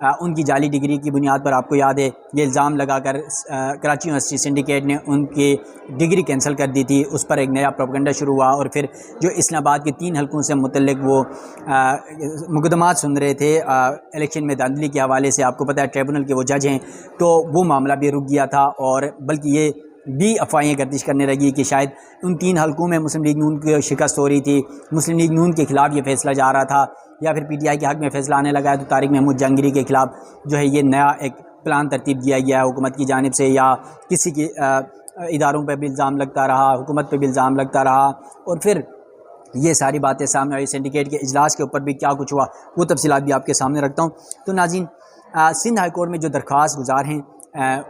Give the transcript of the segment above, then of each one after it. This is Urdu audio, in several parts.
ان کی جعلی ڈگری کی بنیاد پر آپ کو یاد ہے یہ الزام لگا کر کراچی یونیورسٹی سنڈیکیٹ نے ان کی ڈگری کینسل کر دی تھی. اس پر ایک نیا پروپیگنڈا شروع ہوا اور پھر جو اسلام آباد کے 3 حلقوں سے متعلق وہ مقدمات سن رہے تھے الیکشن میں دھاندلی کے حوالے سے، آپ کو پتہ ہے ٹریبونل کے وہ جج ہیں، تو وہ معاملہ بھی رک گیا تھا اور بلکہ یہ بھی افواہیں گردش کرنے لگی کہ شاید ان 3 حلقوں میں مسلم لیگ نون کی شکست ہو رہی تھی، مسلم لیگ نون کے خلاف یہ فیصلہ جا رہا تھا، یا پھر پی ٹی آئی کے حق میں فیصلہ آنے لگا ہے تو طارق محمود جہانگیری کے خلاف جو ہے یہ نیا ایک پلان ترتیب کیا گیا ہے حکومت کی جانب سے، یا کسی کی اداروں پہ بھی الزام لگتا رہا، حکومت پہ بھی الزام لگتا رہا، اور پھر یہ ساری باتیں سامنے آئی. سنڈیکیٹ کے اجلاس کے اوپر بھی کیا کچھ ہوا وہ تفصیلات بھی آپ کے سامنے رکھتا ہوں. تو ناظرین، سندھ ہائی کورٹ میں جو درخواست گزار ہیں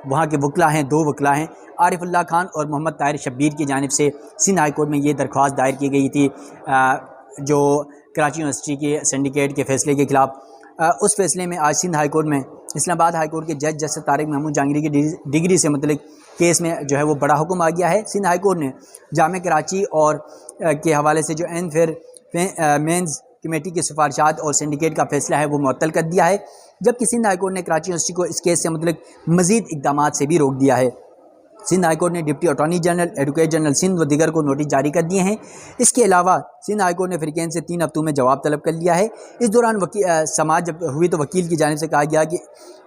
وہاں کے وکلا ہیں، 2 وکلا ہیں، عارف اللہ خان اور محمد طاہر شبیر کی جانب سے سندھ ہائی کورٹ میں یہ درخواست دائر کی گئی تھی جو کراچی یونیورسٹی کے سنڈیکیٹ کے فیصلے کے خلاف. اس فیصلے میں آج سندھ ہائی کورٹ میں اسلام آباد ہائی کورٹ کے جج جسٹس طارق محمود جہانگیری کی ڈگری سے متعلق کیس میں جو ہے وہ بڑا حکم آ گیا ہے. سندھ ہائی کورٹ نے جامعہ کراچی اور کے حوالے سے جو این فیر مینز کمیٹی کی سفارشات اور سنڈیکیٹ کا فیصلہ ہے وہ معطل کر دیا ہے، جبکہ سندھ ہائی کورٹ نے کراچی یونیورسٹی کو اس کیس سے متعلق مزید اقدامات سے بھی روک دیا ہے. سندھ ہائی کورٹ نے deputy attorney general, advocate general Sindh و دیگر کو نوٹس جاری کر دیے ہیں. اس کے علاوہ سندھ ہائی کورٹ نے فریقین سے 3 ہفتوں میں جواب طلب کر لیا ہے. اس دوران سماعت جب ہوئی تو وکیل کی جانب سے کہا گیا کہ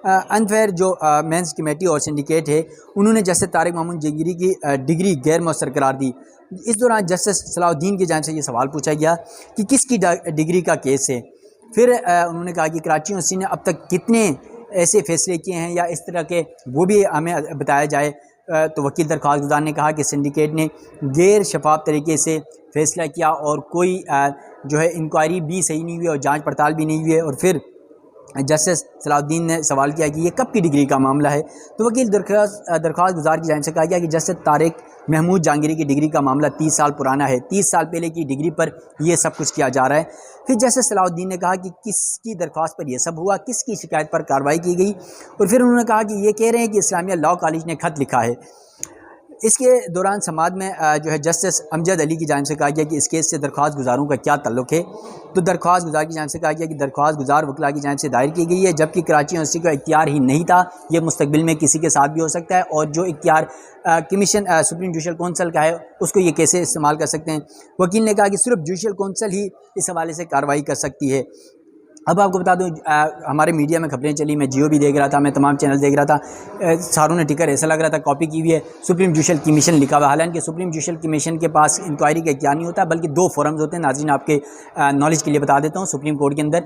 انفیئر جو مینس کمیٹی اور سنڈیکیٹ ہے انہوں نے جسٹس طارق محمود جہانگیری کی ڈگری غیر مؤثر قرار دی. اس دوران جسٹس صلاح الدین کی جانب سے یہ سوال پوچھا گیا کہ کس کی ڈگری کا کیس ہے. پھر انہوں نے کہا کہ کراچی یونیورسٹی نے اب تک کتنے ایسے فیصلے کیے ہیں یا اس طرح کے وہ بھی ہمیں بتایا جائے. تو وکیل درخواست گزار نے کہا کہ سنڈیکیٹ نے غیر شفاف طریقے سے فیصلہ کیا اور کوئی جو ہے انکوائری بھی صحیح نہیں ہوئی اور جانچ پڑتال بھی نہیں ہوئی ہے. اور پھر جسٹس صلاح الدین نے سوال کیا کہ یہ کب کی ڈگری کا معاملہ ہے. تو وکیل درخواست گزار کی جانب سے کہا گیا کہ جسٹس طارق محمود جہانگیری کی ڈگری کا معاملہ 30 سال پرانا ہے، 30 سال پہلے کی ڈگری پر یہ سب کچھ کیا جا رہا ہے. پھر جسٹس صلاح الدین نے کہا کہ کس کی درخواست پر یہ سب ہوا، کس کی شکایت پر کارروائی کی گئی. اور پھر انہوں نے کہا کہ یہ کہہ رہے ہیں کہ اسلامیہ لاء کالج نے خط لکھا ہے. اس کے دوران سماعت میں جو ہے جسٹس امجد علی کی جانب سے کہا گیا کہ اس کیس سے درخواست گزاروں کا کیا تعلق ہے. تو درخواست گزار کی جانب سے کہا گیا کہ درخواست گزار وکلا کی جانب سے دائر کی گئی ہے، جبکہ کراچی یونیورسٹی کا اختیار ہی نہیں تھا، یہ مستقبل میں کسی کے ساتھ بھی ہو سکتا ہے، اور جو اختیار کمیشن سپریم جوڈیشل کونسل کا ہے اس کو یہ کیسے استعمال کر سکتے ہیں. وکیل نے کہا کہ صرف جوڈیشل کونسل ہی اس حوالے سے کارروائی کر سکتی ہے. اب آپ کو بتا دوں ہمارے میڈیا میں خبریں چلی، میں جیو بھی دیکھ رہا تھا، میں تمام چینل دیکھ رہا تھا، ساروں نے ٹکر ایسا لگ رہا تھا کاپی کی ہوئی ہے، سپریم جوڈیشل کمیشن لکھا ہوا. حالانکہ سپریم جوڈیشل کمیشن کے پاس انکوائری کا اختیار نہیں ہوتا، بلکہ 2 فورمز ہوتے ہیں. ناظرین آپ کے نالج کے لیے بتا دیتا ہوں، سپریم کورٹ کے اندر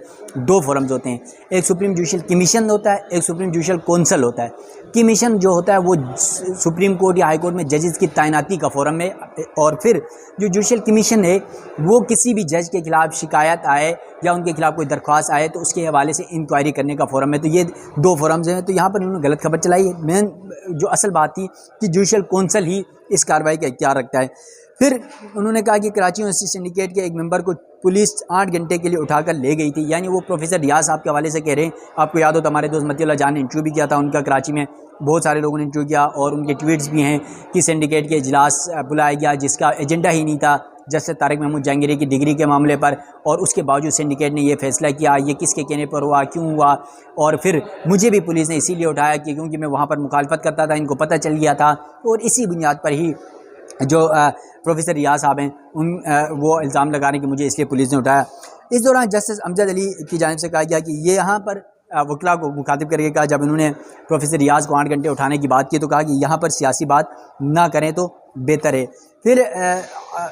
2 فورمز ہوتے ہیں، ایک سپریم جوڈیشل کمیشن ہوتا ہے، ایک سپریم جوڈیشل کونسل ہوتا ہے. کمیشن جو ہوتا ہے وہ سپریم کورٹ یا ہائی کورٹ میں ججز کی تعیناتی کا فورم ہے، اور پھر جو جوڈیشل کمیشن ہے وہ کسی بھی جج کے خلاف شکایت آئے یا ان کے خلاف کوئی درخواست آئے تو اس کے حوالے سے انکوائری کرنے کا فورم ہے. تو یہ 2 فورمز ہیں. تو یہاں پر انہوں نے غلط خبر چلائی ہے. مین جو اصل بات تھی کہ جوڈیشل کونسل ہی اس کارروائی کا اختیار رکھتا ہے. پھر انہوں نے کہا کہ کراچی یونیورسٹی سنڈیکیٹ کے ایک ممبر کو پولیس 8 گھنٹے کے لیے اٹھا کر لے گئی تھی، یعنی وہ پروفیسر ریاض صاحب کے حوالے سے کہہ رہے ہیں. آپ کو یاد ہو تو ہمارے دوست متی اللہ جان نے انٹرویو بھی کیا تھا ان کا کراچی میں، بہت سارے لوگوں نے انٹرویو کیا اور ان کے ٹویٹس بھی ہیں کہ سنڈیکیٹ کے اجلاس بلایا گیا جس کا ایجنڈا ہی نہیں تھا جسٹس طارق محمود جہانگیری کی ڈگری کے معاملے پر، اور اس کے باوجود سنڈیکیٹ نے یہ فیصلہ کیا. یہ کس کے کہنے پر ہوا، کیوں ہوا؟ اور پھر مجھے بھی پولیس نے اسی لیے اٹھایا کہ کیونکہ میں وہاں پر مخالفت کرتا تھا، ان کو پتہ چل گیا تھا، اور اسی بنیاد پر ہی جو پروفیسر ریاض صاحب ہیں وہ الزام لگا رہے ہیں کہ مجھے اس لیے پولیس نے اٹھایا. اس دوران جسٹس امجد علی کی جانب سے کہا گیا کہ یہ یہاں پر وکلا کو مخاطب کر کے کہا، جب انہوں نے پروفیسر ریاض کو 8 گھنٹے اٹھانے کی بات کی تو کہا کہ یہاں پر سیاسی بات نہ کریں تو بہتر ہے. پھر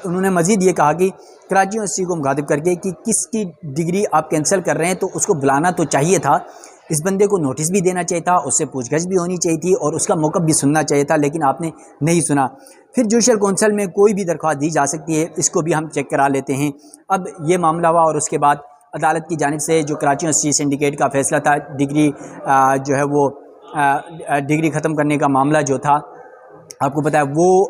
انہوں نے مزید یہ کہا کہ کراچی یونیورسٹی کو مخاطب کر کے کہ کس کی ڈگری آپ کینسل کر رہے ہیں تو اس کو بلانا تو چاہیے تھا، اس بندے کو نوٹس بھی دینا چاہیے تھا، اس سے پوچھ گچھ بھی ہونی چاہیے تھی اور اس کا موقف بھی سننا چاہیے تھا، لیکن آپ نے نہیں سنا. پھر جوڈیشل کونسل میں کوئی بھی درخواست دی جا سکتی ہے، اس کو بھی ہم چیک کرا لیتے ہیں. اب یہ معاملہ ہوا اور اس کے بعد عدالت کی جانب سے جو کراچی یونیورسٹی سنڈیکیٹ کا فیصلہ تھا، ڈگری جو ہے وہ ڈگری ختم کرنے کا معاملہ جو تھا آپ کو پتہ ہے وہ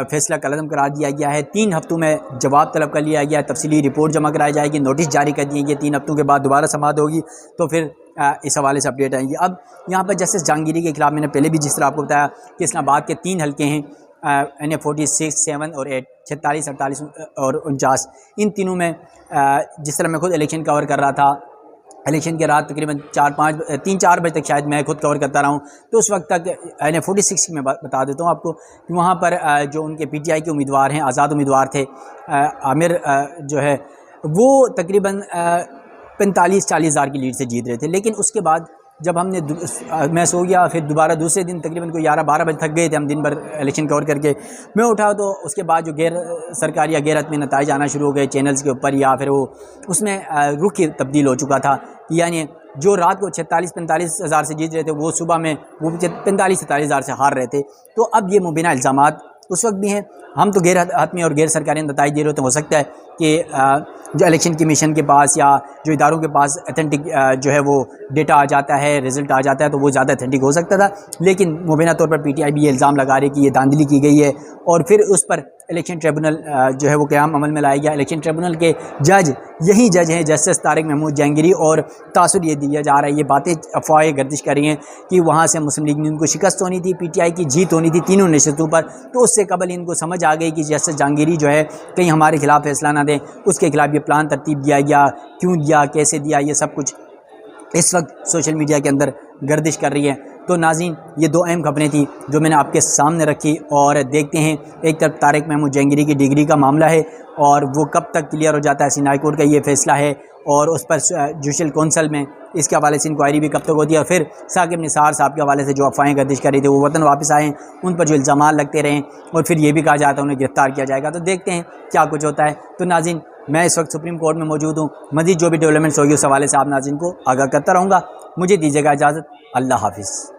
فیصلہ قلم کرا دیا گیا ہے. 3 ہفتوں میں جواب طلب کر لیا گیا ہے، تفصیلی رپورٹ جمع کرائی جائے گی، نوٹس جاری کر دیے گے، 3 ہفتوں کے بعد دوبارہ سماعت ہوگی تو پھر اس حوالے سے اپڈیٹ آئیں گی. اب یہاں پر جسٹس جہانگیری کے خلاف میں نے پہلے بھی جس طرح آپ کو بتایا کہ اسلام آباد کے 3 حلقے ہیں NA 46, 7 اور 8، 46, 48 اور 49. ان تینوں میں جس طرح میں خود الیکشن کور کر رہا تھا الیکشن کے رات تقریباً 3-4 بجے تک شاید میں خود کور کرتا رہا ہوں. تو اس وقت تک 46 میں بتا دیتا ہوں آپ کو کہ وہاں پر جو ان کے پی ٹی آئی کے امیدوار ہیں، آزاد امیدوار تھے، عامر جو ہے وہ تقریباً 45-40 ہزار کی لیڈ سے جیت رہے تھے. لیکن اس کے بعد جب ہم نے میں سو گیا، پھر دوبارہ دوسرے دن تقریباً کوئی 11-12 بجے تھک گئے تھے ہم دن بھر الیکشن کور کر کے. میں اٹھا تو اس کے بعد جو غیر سرکاری یا غیر حتمی نتائج آنا شروع ہو گئے چینلز کے اوپر، یا پھر وہ اس میں رخ ہی تبدیل ہو چکا تھا. یعنی جو رات کو 46-45 ہزار سے جیت رہے تھے وہ صبح میں وہ 45-47 ہزار سے ہار رہے تھے. تو اب یہ مبینہ الزامات اس وقت بھی ہیں. ہم تو غیر حتمی اور غیر سرکاری نتائج دے رہے ہوتے ہیں. ہو سکتا ہے کہ جو الیکشن کمیشن کے پاس یا جو اداروں کے پاس اتھینٹک جو ہے وہ ڈیٹا آ جاتا ہے، رزلٹ آ جاتا ہے، تو وہ زیادہ اتھینٹک ہو سکتا تھا. لیکن مبینہ طور پر پی ٹی آئی بھی یہ الزام لگا رہی کہ یہ دھاندلی کی گئی ہے، اور پھر اس پر الیکشن ٹریبونل جو ہے وہ قیام عمل میں لایا گیا. الیکشن ٹریبونل کے جج یہی جج ہیں جسٹس طارق محمود جہانگیری، اور تاثر یہ دیا جا رہا ہے، یہ باتیں افواہیں گردش کر رہی ہیں کہ وہاں سے مسلم لیگ ان کو شکست ہونی تھی، پی ٹی آئی کی جیت ہونی تھی تینوں نشستوں پر. تو اس سے قبل ان کو سمجھ آ گئی کہ جسٹس جہانگیری جو ہے کہیں ہمارے خلاف فیصلہ نہ دیں، اس کے خلاف یہ پلان ترتیب دیا گیا، کیوں دیا، کیسے دیا، یہ سب کچھ اس وقت سوشل میڈیا کے اندر گردش کر رہی ہے. تو ناظرین، یہ 2 اہم خبریں تھیں جو میں نے آپ کے سامنے رکھی، اور دیکھتے ہیں ایک طرف طارق محمود جہانگیری کی ڈگری کا معاملہ ہے اور وہ کب تک کلیئر ہو جاتا ہے، سندھ ہائی کورٹ کا یہ فیصلہ ہے، اور اس پر جوڈیشل کونسل میں اس کے حوالے سے انکوائری بھی کب تک ہوتی ہے. اور پھر ثاقب نثار صاحب کے حوالے سے جو افواہیں گردش کر رہی تھی وہ وطن واپس آئے ہیں، ان پر جو الزامات لگتے رہیں، اور پھر یہ بھی کہا جاتا ہے انہیں گرفتار کیا جائے گا. تو دیکھتے ہیں کیا کچھ ہوتا ہے. تو ناظرین، میں اس وقت سپریم کورٹ میں موجود ہوں. مزید جو بھی ڈیولپمنٹس ہوگی اس حوالے سے آپ ناظرین کو آگاہ کرتا رہوں گا. مجھے دیجیے گا اجازت. اللہ حافظ.